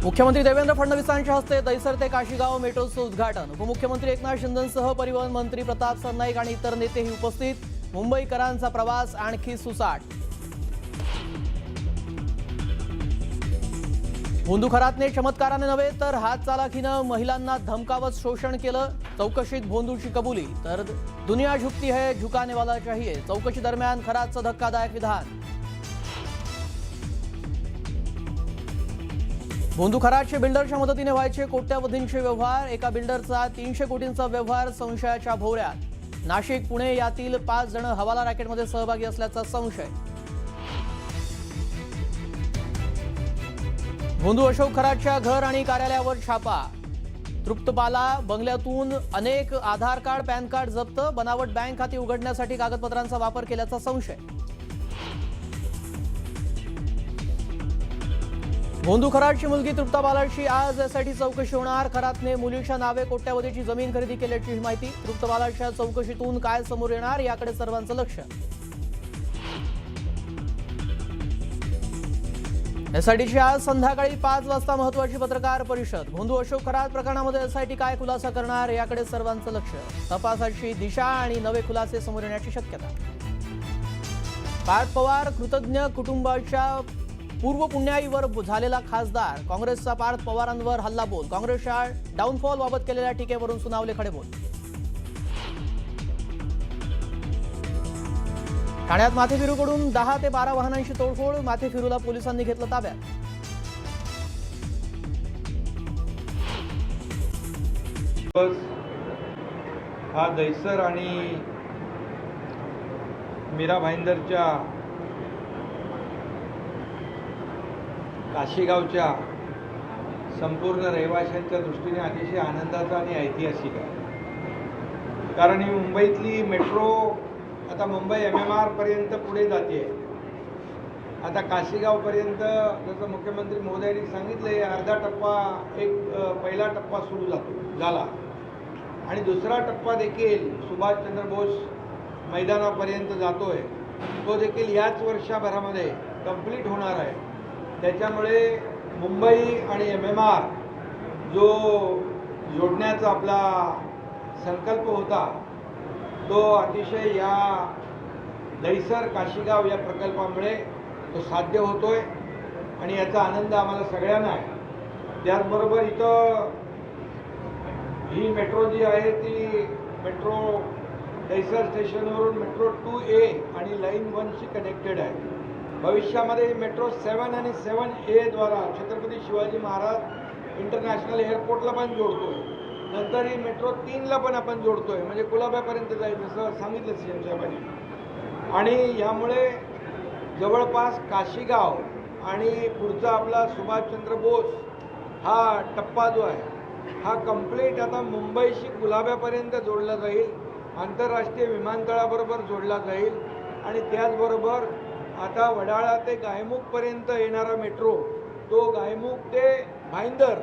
मुख्यमंत्री देवेंद्र फडणवीसांच्या हस्ते दैसर ते काशीगाव मेट्रोचं उद्घाटन। उपमुख्यमंत्री एकनाथ शिंदेंसह परिवहन मंत्री प्रताप सरनाईक आणि इतर नेतेही उपस्थित। मुंबईकरांचा प्रवास आणखी सुसाट। भोंदू खरातने चमत्काराने नव्हे तर हात चालाखीनं महिलांना धमकावत शोषण केलं। चौकशीत भोंदूची कबुली, तर दुनिया झुकती है झुकाने वाला चाहिए। चौकशी दरम्यान खरातचं धक्कादायक विधान। भोंदू खरातचे बिल्डरच्या मदतीने व्हायचे कोट्यवधींचे व्यवहार। एका बिल्डरचा 300 कोटींचा व्यवहार संशयाच्या भोवऱ्यात। नाशिक पुणे यातील 5 जण हवाला रॅकेटमध्ये सहभागी असल्याचा संशय। भोंदू अशोक खरातच्या घर आणि कार्यालयावर छापा। तृप्तपाला बंगल्यातून अनेक आधार कार्ड पॅन कार्ड जप्त। बनावट बँक खाती उघडण्यासाठी कागदपत्रांचा वापर केल्याचा संशय। भोंदू खरातची मुलगी तृप्तपालाची आज एसआयटी चौकशी होणार। खरातने मुलीच्या नावे कोट्यवधीची जमीन खरेदी केल्याची माहिती। तृप्तपालाच्या चौकशीतून काय समोर येणार याकडे सर्वांचं लक्ष। एसआयटीची आज संध्याकाळी 5 वाजता महत्त्वाची पत्रकार परिषद। भोंदू अशोक खरात प्रकरणामध्ये एसआयटी काय खुलासा करणार याकडे सर्वांचं लक्ष। तपासाची दिशा आणि नवे खुलासे समोर येण्याची शक्यता। पार्थ पवार कृतज्ञ कुटुंबाच्या पूर्व पुण्याईवर झालेला खासदार। काँग्रेसचा पार्थ पवारांवर हल्लाबोल। काँग्रेसच्या डाऊनफॉल बाबत केलेल्या टीकेवरून सुनावले खडेबोल। ठाण्यात माथेफिरूकडून 10 ते 12 वाहनांची तोडफोड। माथेफिरूला पोलिसांनी घेतलं ताब्यात। हा दैसर आणि मीरा भाईंदरच्या काशीगावच्या संपूर्ण रहिवाशांच्या दृष्टीने अतिशय आनंदाचा आणि ऐतिहासिक आहे। कारण ही मुंबईतली मेट्रो आता मुंबई MMR पर्यंत पुढे जाते। आता काशीगावपर्यंत जसं मुख्यमंत्री महोदयांनी सांगितले, अर्धा टप्पा पहिला टप्पा सुरू झाला आणि दुसरा टप्पा देखील सुभाषचंद्र बोस मैदानापर्यंत जातोय। तो देखील याच वर्षभरामध्ये कंप्लीट होणार आहे। त्याच्यामुळे मुंबई आणि MMR जो जोडण्याचा आपला संकल्प होता तो अतिशय या दैसर काशीगाव या प्रकल्पामुळे तो साध्य होतोय आणि याचा आनंद आम्हाला सगळ्यांना आहे। त्याचबरोबर इथं ही मेट्रो जी आहे ती मेट्रो दैसर स्टेशनवरून मेट्रो 2A आणि लाईन 1शी कनेक्टेड आहे। भविष्यामध्ये मेट्रो 7 आणि 7A द्वारा छत्रपती शिवाजी महाराज इंटरनॅशनल एअरपोर्टला पण जोडतोय। नंतर ही मेट्रो 3ला पण आपण जोडतोय, म्हणजे कुलाब्यापर्यंत जाईल जसं सांगितलं CM साहेबांनी। आणि यामुळे जवळपास काशीगाव आणि पुढचा आपला सुभाषचंद्र बोस हा टप्पा जो आहे हा कंप्लीट आता मुंबईशी कुलाब्यापर्यंत जोडला जाईल। आंतरराष्ट्रीय विमानतळाबरोबर जोडला जाईल आणि त्याचबरोबर आता वडाळा ते गायमुखपर्यंत येणारा मेट्रो तो गायमुख ते भाईंदर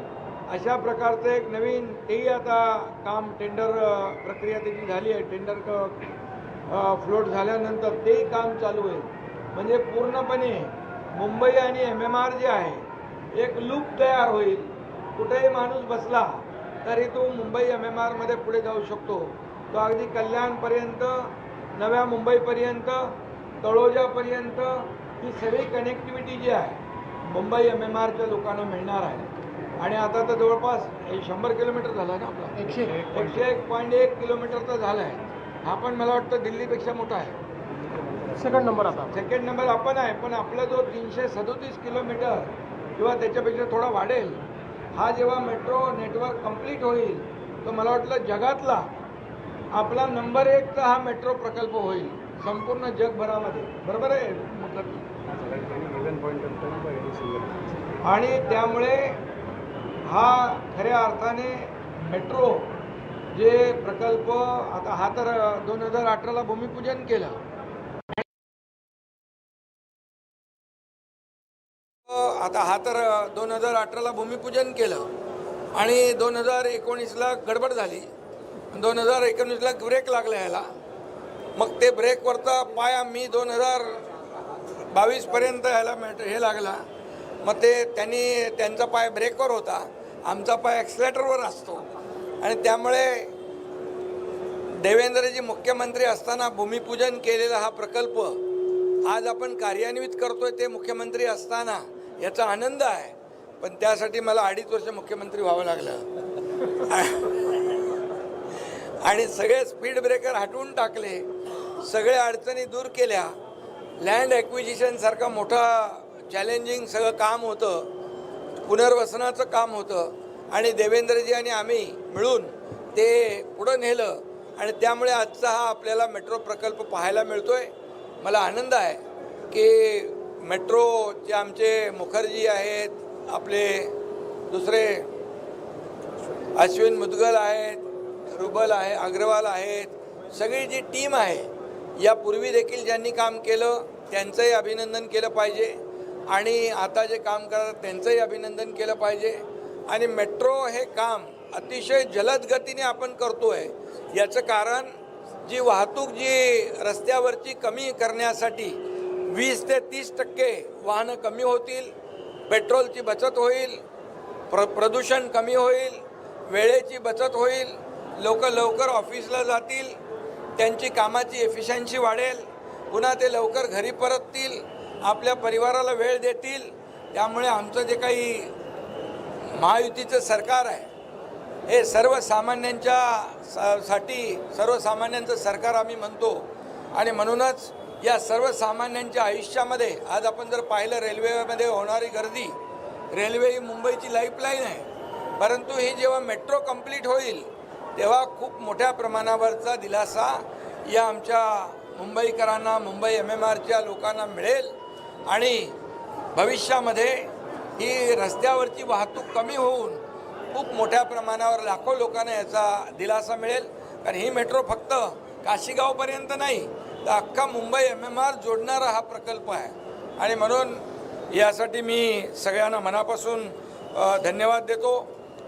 अशा प्रकारचं एक नवीन तेही आता काम टेंडर प्रक्रिया त्याची झाली आहे। टेंडर फ्लोट झाल्यानंतर तेही काम चालू आहे। म्हणजे पूर्णपणे मुंबई आणि MMR जे आहे एक लूप तयार होईल। कुठेही माणूस बसला तरी तो मुंबई MMR मध्ये पुढे जाऊ शकतो। तो अगदी कल्याणपर्यंत, नव्या मुंबईपर्यंत, तळोजापर्यंत ही सगळी कनेक्टिव्हिटी जी आहे मुंबई MMRच्या लोकांना मिळणार आहे। आणि आता तर जवळपास 100 किलोमीटर झाला ना आपला, 101.1 किलोमीटरचा झाला आहे। हा पण मला वाटतं दिल्लीपेक्षा मोठा आहे। सेकंड नंबर आपण आहे, पण आपला जो 337 किलोमीटर किंवा त्याच्यापेक्षा थोडा वाढेल, हा जेव्हा मेट्रो नेटवर्क कंप्लीट होईल तर मला वाटलं जगातला आपला नंबर 1चा हा मेट्रो प्रकल्प होईल संपूर्ण जगभरामध्ये। बरोबर आहे मतलब। आणि त्यामुळे हा खऱ्या अर्थाने मेट्रो जे प्रकल्प आता हा तर 2018ला भूमिपूजन केलं। आता हा तर 2018ला भूमिपूजन केलं आणि 2019ला गडबड झाली। 2019ला ब्रेक लागला याला। मग ते ब्रेकवरचा पाय आम्ही 2022 पर्यंत याला हे लागला मग ते त्यांचा पाय ब्रेकवर होता, आमचा पाय ॲक्सिलेटरवर असतो. आणि त्यामुळे देवेंद्रजी मुख्यमंत्री असताना भूमिपूजन केलेला हा प्रकल्प आज आपण कार्यान्वित करतोय ते मुख्यमंत्री असताना याचा आनंद आहे. पण त्यासाठी मला 2.5 वर्ष मुख्यमंत्री व्हावं लागलं आणि सगळे स्पीड ब्रेकर हटवून टाकले, सगळ्या अडचणी दूर केल्या. लँड ॲक्विजिशन सारखं मोठं चॅलेंजिंग सगळं काम होतं, पुनर्वसनाचं काम होतं आणि देवेंद्रजी आणि आम्ही मिळून ते पुढं नेलं आणि त्यामुळे आजचा हा आपल्याला मेट्रो प्रकल्प पाहायला मिळतोय. मला आनंद आहे की मेट्रोचे आमचे मुखर्जी आहेत, आपले दुसरे अश्विन मुदगल आहेत, रुबल आहे, अग्रवाल आहेत, सगळी जी टीम आहे यापूर्वी देखील ज्यांनी काम केलं त्यांचंही अभिनंदन केलं पाहिजे आणि आता जे काम करतात त्यांचंही अभिनंदन केलं पाहिजे. आणि मेट्रो हे काम अतिशय जलद गतीने आपण करतोय. याचं कारण जी वाहतूक जी रस्त्यावरची कमी करण्यासाठी 20 ते 30% वाहनं कमी होतील, पेट्रोलची बचत होईल, प्रदूषण कमी होईल, वेळेची बचत होईल, लोक लवकर ऑफिसला जातील, त्यांची कामाची एफिशियन्सी वाढेल, पुन्हा ते लवकर घरी परततील, आपल्या परिवाराला वेळ देतील. त्यामुळे आमचं जे काही महायुतीचं सरकार आहे हे सर्वसामान्यांचं सरकार आम्ही म्हणतो. आणि म्हणूनच या सर्वसामान्यांच्या आयुष्यामध्ये आज आपण जर पाहिलं रेल्वेमध्ये होणारी गर्दी, रेल्वे ही मुंबईची लाईफलाईन आहे, परंतु ही जेव्हा मेट्रो कंप्लीट होईल तेव्हा खूप मोठ्या प्रमाणावरचा दिलासा या आमच्या मुंबईकरांना, मुंबई MMRच्या लोकांना मिळेल आणि भविष्यामध्ये ही रस्त्यावरची वाहतूक कमी होऊन खूप मोठ्या प्रमाणावर लाखो लोकांना याचा दिलासा मिळेल. कारण ही मेट्रो फक्त काशीगावपर्यंत नाही तर अख्खा मुंबई MMR जोडणारा हा प्रकल्प आहे. आणि म्हणून यासाठी मी सगळ्यांना मनापासून धन्यवाद देतो.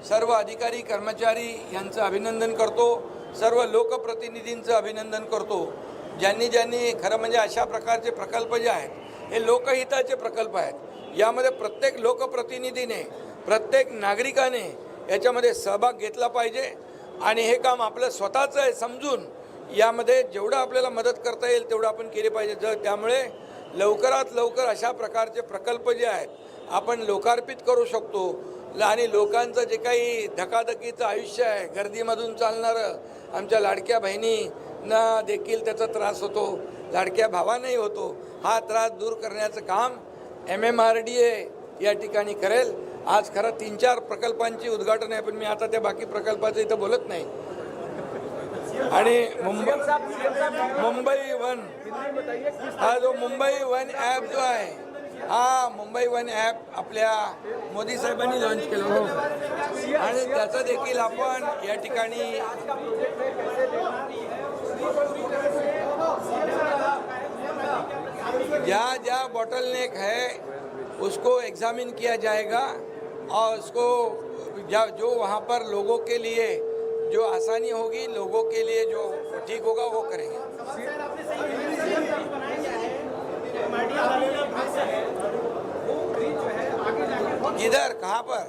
सर्व अधिकारी कर्मचारी यांचं अभिनंदन करतो, सर्व लोकप्रतिनिधींचं अभिनंदन करतो, ज्यांनी खरं म्हणजे अशा प्रकारचे प्रकल्प जे आहेत हे लोकहिताचे प्रकल्प आहेत. यामध्ये प्रत्येक लोकप्रतिनिधीने, प्रत्येक नागरिकाने याच्यामध्ये सहभाग घेतला पाहिजे आणि हे काम आपलं स्वतःचं आहे समजून यामध्ये जेवढं आपल्याला मदत करता येईल तेवढं आपण केले पाहिजे. त्यामुळे लवकरात लवकर अशा प्रकारचे प्रकल्प जे आहेत आपण लोकार्पित करू शकतो आणि लोकांचं जे काही धकाधकीचं आयुष्य आहे, गर्दीमधून चालणारं, आमच्या लाडक्या बहिणींना देखील त्याचा त्रास होतो, लाडक्या भावांनाही होतो, हा त्रास दूर करण्याचं काम MMRDA या ठिकाणी करेल. आज खरं 3-4 प्रकल्पांची उद्घाटन आहे, पण मी आता त्या बाकी प्रकल्पाचं इथं बोलत नाही. आणि मुंबई वन हा जो मुंबई वन ॲप जो आहे हा मुंबई वन ॲप आपल्या मोदी साहेबांनी लॉन्च केलं होतं आणि त्याचं देखील आपण या ठिकाणी क्या बॉटलनेक है उसको एग्जामिन किया जाएगा और उसको जो वहाँ पर लोगों के लिए जो आसानी होगी, लोगों के लिए जो ठीक होगा वो करेंगे. किधर, कहाँ पर?